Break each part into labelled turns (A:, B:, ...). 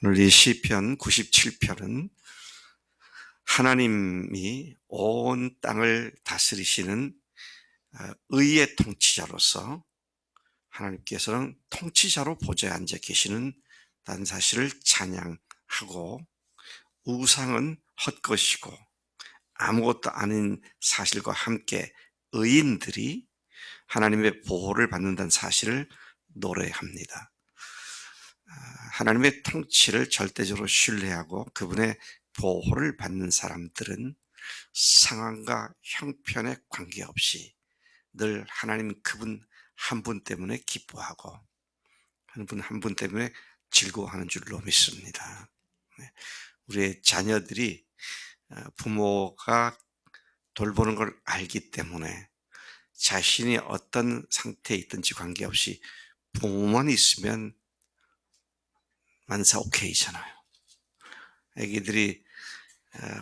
A: 오늘 이 시편 97편은 하나님이 온 땅을 다스리시는 의의 통치자로서 하나님께서는 통치자로 보좌에 앉아 계시는 다는 사실을 찬양하고, 우상은 헛것이고 아무것도 아닌 사실과 함께 의인들이 하나님의 보호를 받는다는 사실을 노래합니다. 하나님의 통치를 절대적으로 신뢰하고 그분의 보호를 받는 사람들은 상황과 형편에 관계없이 늘 하나님 그분 한 분 때문에 기뻐하고 한 분 한 분 때문에 즐거워하는 줄로 믿습니다. 네. 우리의 자녀들이 부모가 돌보는 걸 알기 때문에 자신이 어떤 상태에 있든지 관계없이 부모만 있으면 만사 오케이잖아요. 애기들이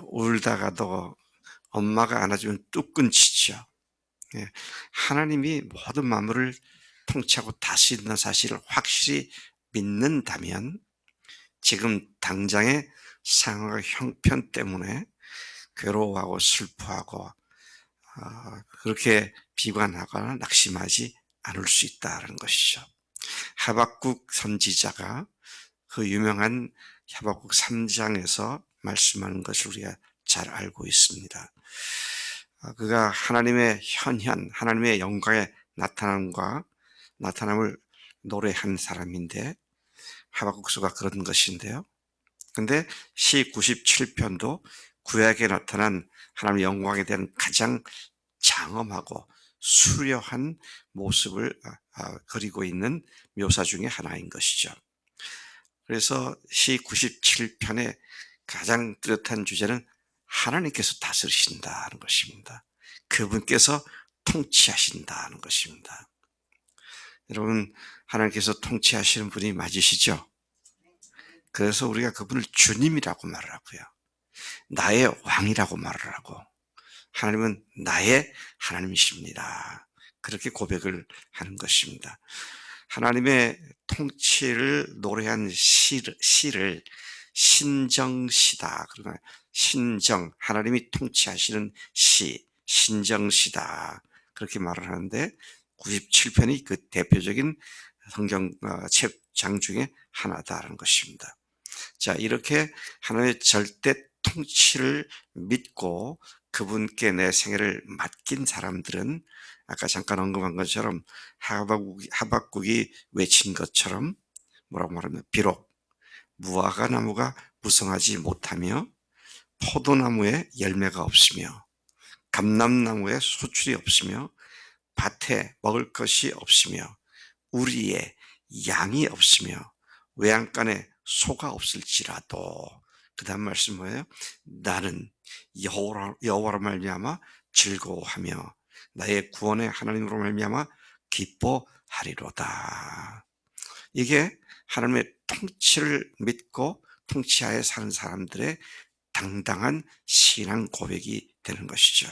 A: 울다가도 엄마가 안아주면 뚝 끊치죠. 예, 하나님이 모든 만물을 통치하고 다스린다는 사실을 확실히 믿는다면 지금 당장의 상황과 형편 때문에 괴로워하고 슬퍼하고 그렇게 비관하거나 낙심하지 않을 수 있다는 것이죠. 하박국 선지자가 그 유명한 하박국 3장에서 말씀하는 것을 우리가 잘 알고 있습니다. 그가 하나님의 현현, 하나님의 영광의 나타남을 노래한 사람인데, 하박국서가 그런 것인데요. 근데 시 97편도 구약에 나타난 하나님의 영광에 대한 가장 장엄하고 수려한 모습을 그리고 있는 묘사 중에 하나인 것이죠. 그래서 시 97편의 가장 뚜렷한 주제는 하나님께서 다스리신다는 것입니다. 그분께서 통치하신다는 것입니다. 여러분, 하나님께서 통치하시는 분이 맞으시죠? 그래서 우리가 그분을 주님이라고 말을 하고요. 나의 왕이라고 말을 하고, 하나님은 나의 하나님이십니다. 그렇게 고백을 하는 것입니다. 하나님의 통치를 노래한 시를 신정시다. 그러면 신정, 하나님이 통치하시는 시, 신정시다. 그렇게 말을 하는데 97편이 그 대표적인 성경 장 중에 하나다라는 것입니다. 자, 이렇게 하나님의 절대 통치를 믿고 그분께 내 생애를 맡긴 사람들은 아까 잠깐 언급한 것처럼 하박국이 외친 것처럼 뭐라고 말하면, 비록 무화과 나무가 무성하지 못하며 포도나무에 열매가 없으며 감람나무에 수출이 없으며 밭에 먹을 것이 없으며 우리에 양이 없으며 외양간에 소가 없을지라도, 그 다음 말씀 뭐예요? 나는 여호와로 말미암아 즐거워하며 나의 구원의 하나님으로 말미암아 기뻐하리로다. 이게 하나님의 통치를 믿고 통치하에 사는 사람들의 당당한 신앙 고백이 되는 것이죠.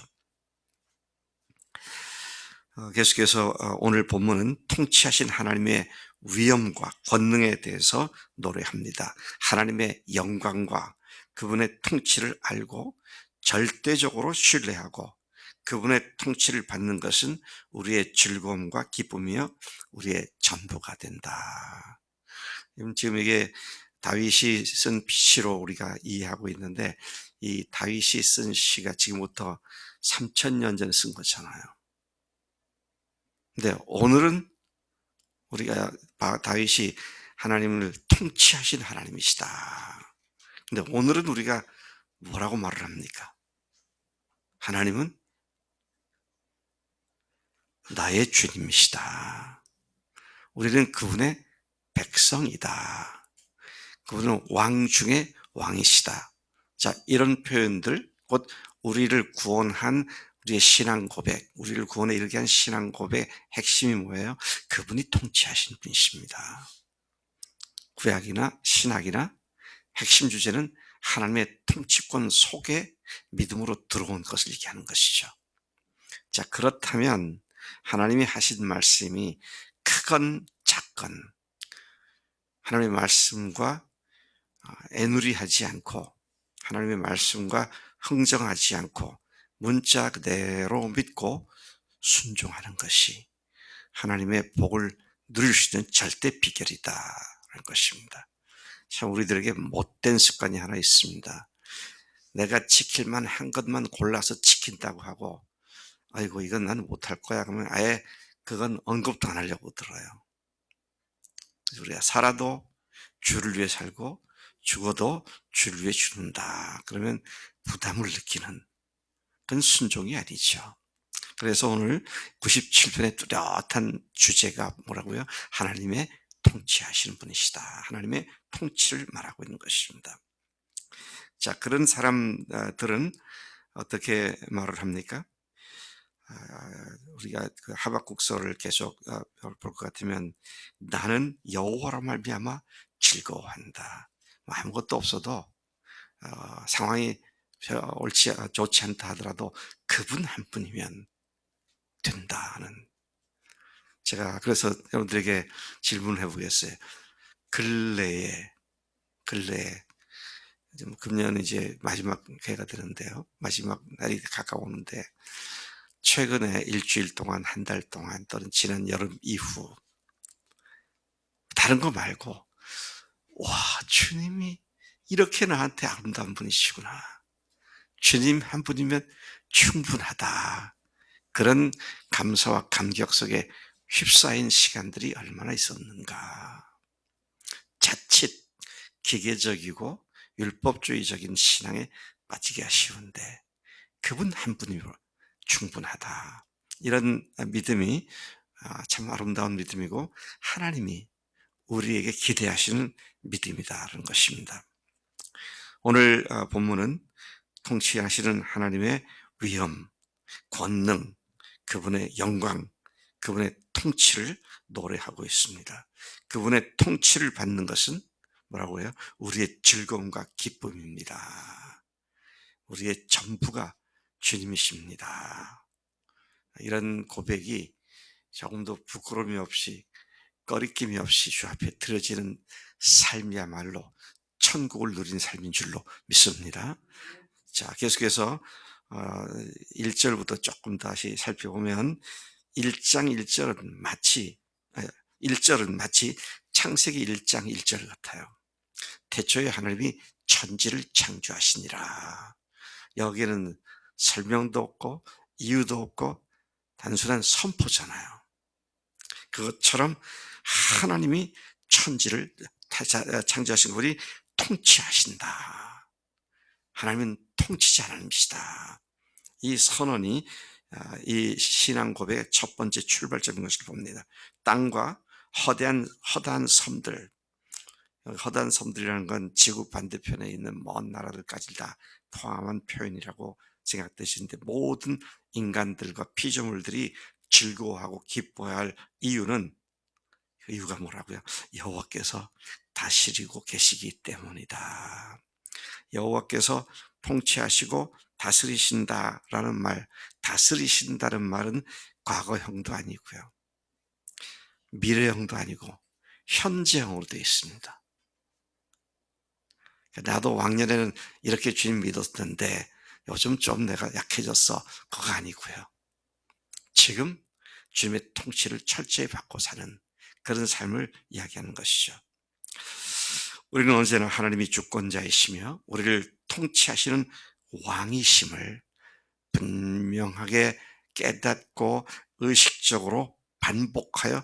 A: 계속해서 오늘 본문은 통치하신 하나님의 위엄과 권능에 대해서 노래합니다. 하나님의 영광과 그분의 통치를 알고 절대적으로 신뢰하고 그분의 통치를 받는 것은 우리의 즐거움과 기쁨이며 우리의 전부가 된다. 지금 이게 다윗이 쓴 시로 우리가 이해하고 있는데, 이 다윗이 쓴 시가 지금부터 3000년 전에 쓴 거잖아요. 근데 오늘은 우리가 다윗이 하나님을 통치하신 하나님이시다. 근데 오늘은 우리가 뭐라고 말을 합니까? 하나님은 나의 주님이시다. 우리는 그분의 백성이다. 그분은 왕 중에 왕이시다. 자, 이런 표현들, 곧 우리를 구원한 우리의 신앙 고백, 우리를 구원에 이르게 한 신앙 고백의 핵심이 뭐예요? 그분이 통치하신 분이십니다. 구약이나 신학이나 핵심 주제는 하나님의 통치권 속에 믿음으로 들어온 것을 얘기하는 것이죠. 자, 그렇다면 하나님이 하신 말씀이 크건 작건 하나님의 말씀과 애누리하지 않고 하나님의 말씀과 흥정하지 않고 문자 그대로 믿고 순종하는 것이 하나님의 복을 누릴 수 있는 절대 비결이다라는 것입니다. 참 우리들에게 못된 습관이 하나 있습니다. 내가 지킬 만한 것만 골라서 지킨다고 하고 아이고 이건 나는 못할 거야 그러면 아예 그건 언급도 안 하려고 들어요. 그래서 우리가 살아도 주를 위해 살고 죽어도 주를 위해 죽는다. 그러면 부담을 느끼는 그건 순종이 아니죠. 그래서 오늘 97편의 뚜렷한 주제가 뭐라고요? 하나님의 통치하시는 분이시다. 하나님의 통치를 말하고 있는 것입니다. 자, 그런 사람들은 어떻게 말을 합니까? 우리가 그 하박국서를 계속 볼 것 같으면 나는 여호와로 말미암아 즐거워한다. 뭐 아무것도 없어도 상황이 좋지 않다 하더라도 그분 한 분이면 된다 하는. 제가 그래서 여러분들에게 질문을 해보겠어요. 근래에 좀 금년 이제 마지막 회가 되는데요. 마지막 날이 가까우는데 최근에 일주일 동안, 한 달 동안 또는 지난 여름 이후 다른 거 말고 와 주님이 이렇게 나한테 아름다운 분이시구나. 주님 한 분이면 충분하다. 그런 감사와 감격 속에 휩싸인 시간들이 얼마나 있었는가. 자칫 기계적이고 율법주의적인 신앙에 빠지기가 쉬운데 그분 한 분이면 충분하다. 이런 믿음이 참 아름다운 믿음이고 하나님이 우리에게 기대하시는 믿음이다라는 것입니다. 오늘 본문은 통치하시는 하나님의 위엄, 권능, 그분의 영광, 그분의 통치를 노래하고 있습니다. 그분의 통치를 받는 것은 뭐라고 해요? 우리의 즐거움과 기쁨입니다. 우리의 전부가 주님이십니다. 이런 고백이 조금도 부끄러움이 없이 꺼리낌이 없이 주 앞에 드려지는 삶이야말로 천국을 누린 삶인 줄로 믿습니다. 자, 계속해서 1절부터 조금 다시 살펴보면 1장 1절은 마치 1절은 마치 창세기 1장 1절 같아요. 태초에 하나님이 천지를 창조하시니라. 여기에는 설명도 없고 이유도 없고 단순한 선포잖아요. 그것처럼 하나님이 천지를 창조하신 분이 통치하신다. 하나님은 통치자 하나님이시다. 이 선언이 이 신앙 고백의 첫 번째 출발점인 것을 봅니다. 땅과 허다한 섬들, 허다한 섬들이라는 건 지구 반대편에 있는 먼 나라들까지 다 포함한 표현이라고 생각되시는데 모든 인간들과 피조물들이 즐거워하고 기뻐해야 할 이유는 그 이유가 뭐라고요? 여호와께서 다스리고 계시기 때문이다. 여호와께서 통치하시고 다스리신다라는 말, 다스리신다는 말은 과거형도 아니고요. 미래형도 아니고 현재형으로 되어 있습니다. 나도 왕년에는 이렇게 주님 믿었는데 요즘 좀 내가 약해졌어. 그거 아니고요. 지금 주님의 통치를 철저히 받고 사는 그런 삶을 이야기하는 것이죠. 우리는 언제나 하나님이 주권자이시며 우리를 통치하시는 왕이심을 분명하게 깨닫고 의식적으로 반복하여서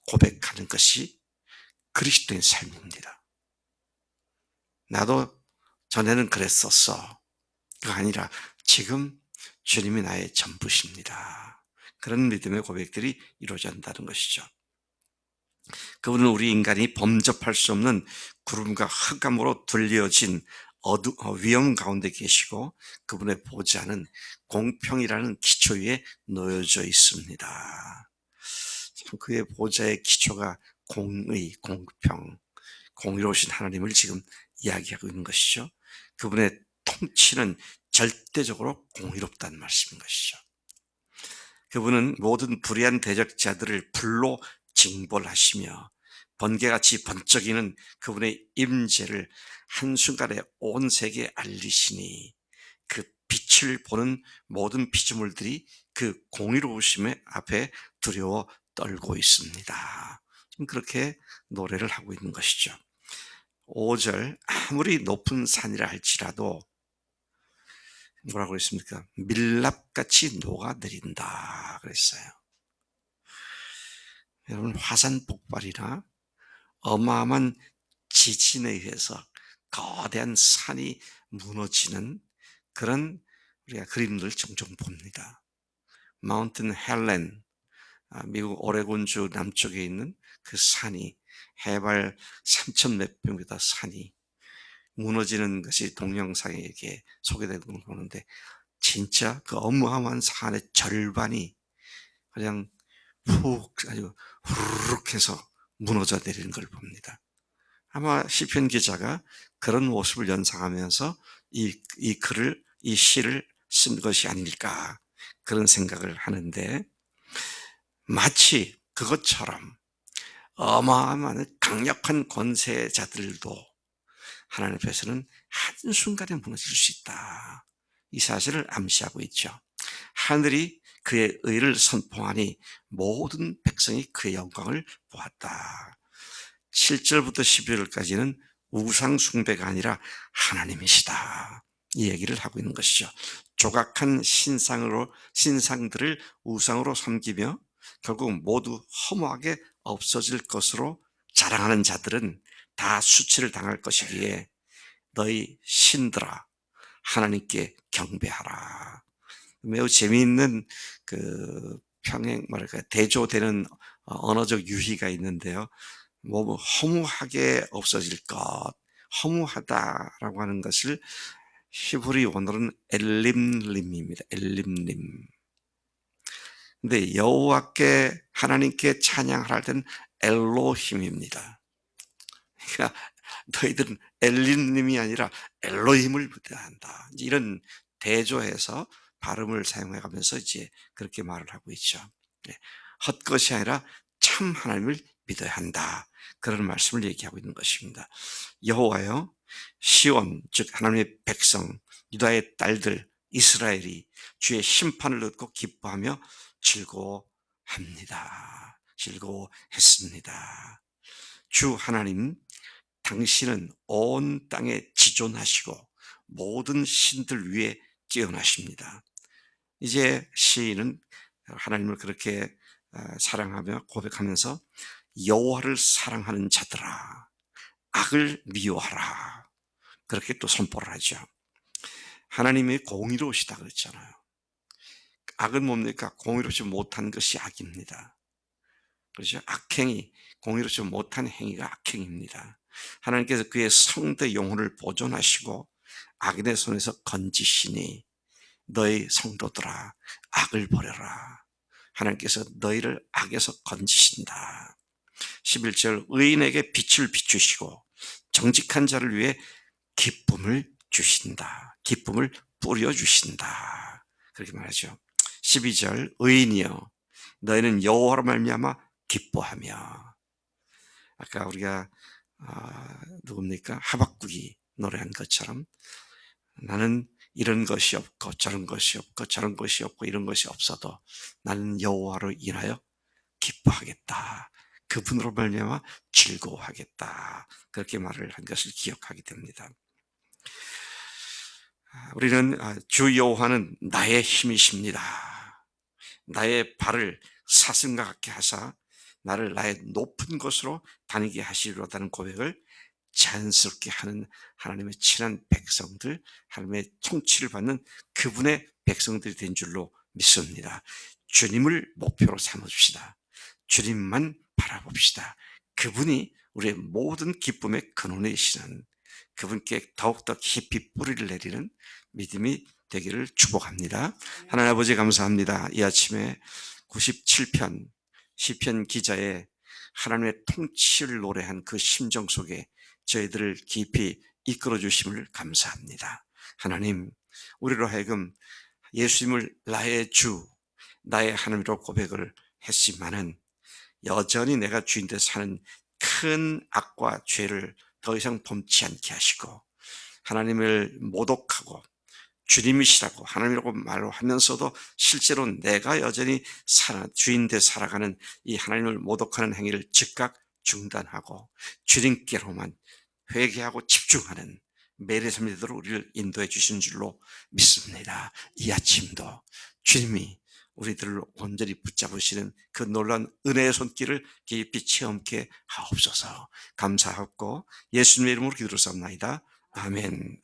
A: 고백하는 것이 그리스도인 삶입니다. 나도 전에는 그랬었어. 그거 아니라 지금 주님이 나의 전부십니다. 그런 믿음의 고백들이 이루어진다는 것이죠. 그분은 우리 인간이 범접할 수 없는 구름과 흑암으로 둘려진 위험 가운데 계시고 그분의 보좌는 공평이라는 기초 위에 놓여져 있습니다. 참 그의 보좌의 기초가 공의, 공평, 공의로우신 하나님을 지금 이야기하고 있는 것이죠. 그분의 통치는 절대적으로 공의롭다는 말씀인 것이죠. 그분은 모든 불의한 대적자들을 불로 징벌하시며 번개같이 번쩍이는 그분의 임재를 한순간에 온 세계에 알리시니 그 빛을 보는 모든 피조물들이 그 공의로우심의 앞에 두려워 떨고 있습니다. 지금 그렇게 노래를 하고 있는 것이죠. 5절, 아무리 높은 산이라 할지라도 뭐라고 그랬습니까? 밀랍같이 녹아내린다 그랬어요. 여러분, 화산 폭발이나 어마어마한 지진에 의해서 거대한 산이 무너지는 그런 우리가 그림들 종종 봅니다. 마운틴 헬렌, 미국 오레곤주 남쪽에 있는 그 산이 해발 3천 몇 평미터 산이 무너지는 것이 동영상에 이렇게 소개되는 걸 보는데, 진짜 그 어마어마한 산의 절반이 그냥 훅 아주 후루룩 해서 무너져 내리는 걸 봅니다. 아마 시편 기자가 그런 모습을 연상하면서 이 글을, 이 시를 쓴 것이 아닐까, 그런 생각을 하는데, 마치 그것처럼 어마어마한 강력한 권세자들도 하나님 앞에서는 한순간에 무너질 수 있다, 이 사실을 암시하고 있죠. 하늘이 그의 의를 선포하니 모든 백성이 그의 영광을 보았다. 7절부터 12절까지는 우상 숭배가 아니라 하나님이시다, 이 얘기를 하고 있는 것이죠. 조각한 신상들을 우상으로 섬기며 결국 모두 허무하게 없어질 것으로 자랑하는 자들은 다 수치를 당할 것이기에 너희 신들아, 하나님께 경배하라. 매우 재미있는 그 평행, 뭐랄까, 대조되는 언어적 유희가 있는데요. 뭐 허무하게 없어질 것, 허무하다라고 하는 것을 히브리 원어로는 엘림림입니다. 엘림림. 근데 여호와께, 하나님께 찬양하라 할 때는 엘로힘입니다. 그러니까 너희들은 엘림님이 아니라 엘로힘을 부대한다, 이런 대조해서 발음을 사용해가면서 이제 그렇게 말을 하고 있죠. 헛것이 아니라 참 하나님을 믿어야 한다, 그런 말씀을 얘기하고 있는 것입니다. 여호와여, 시온, 즉 하나님의 백성, 유다의 딸들 이스라엘이 주의 심판을 얻고 기뻐하며 즐거워했습니다. 주 하나님, 당신은 온 땅에 지존하시고 모든 신들 위에 뛰어나십니다. 이제 시인은 하나님을 그렇게 사랑하며 고백하면서 여호와를 사랑하는 자들아, 악을 미워하라, 그렇게 또 선포를 하죠. 하나님이 공의로우시다 그랬잖아요. 악은 뭡니까? 공의롭지 못한 것이 악입니다. 그렇죠? 악행이, 공의롭지 못한 행위가 악행입니다. 하나님께서 그의 성대 영혼을 보존하시고 악인의 손에서 건지시니 너희 성도들아, 악을 버려라. 하나님께서 너희를 악에서 건지신다. 11절, 의인에게 빛을 비추시고 정직한 자를 위해 기쁨을 주신다. 기쁨을 뿌려주신다, 그렇게 말하죠. 12절, 의인이여, 너희는 여호와로 말미암아 기뻐하며. 아까 우리가 누굽니까? 하박국이 노래한 것처럼 나는 이런 것이 없고 저런 것이 없고 저런 것이 없고 이런 것이 없어도 나는 여호와로 인하여 기뻐하겠다, 그분으로 말미암아 즐거워하겠다, 그렇게 말을 한 것을 기억하게 됩니다. 우리는 주 여호와는 나의 힘이십니다, 나의 발을 사슴과 같게 하사 나를 나의 높은 곳으로 다니게 하시리로다는 고백을 자연스럽게 하는 하나님의 친한 백성들, 하나님의 통치를 받는 그분의 백성들이 된 줄로 믿습니다. 주님을 목표로 삼읍시다. 주님만 바라봅시다. 그분이 우리의 모든 기쁨의 근원이시는, 그분께 더욱더 깊이 뿌리를 내리는 믿음이 되기를 축복합니다. 하나님 아버지, 감사합니다. 이 아침에 97편 시편 기자의 하나님의 통치를 노래한 그 심정 속에 저희들을 깊이 이끌어 주심을 감사합니다. 하나님, 우리로 하여금 예수님을 나의 주, 나의 하나님으로 고백을 했지만은 여전히 내가 주인 데 사는 큰 악과 죄를 더 이상 범치 않게 하시고, 하나님을 모독하고 주님이시라고 하나님이라고 말하면서도 실제로 내가 여전히 주인 돼 살아가는 이 하나님을 모독하는 행위를 즉각 중단하고 주님께로만 회개하고 집중하는 매일의 삶이 되도록 우리를 인도해 주신 줄로 믿습니다. 이 아침도 주님이 우리들을 온전히 붙잡으시는 그 놀라운 은혜의 손길을 깊이 체험케 하옵소서. 감사하고 예수님의 이름으로 기도를 쌉나이다. 아멘. 아멘.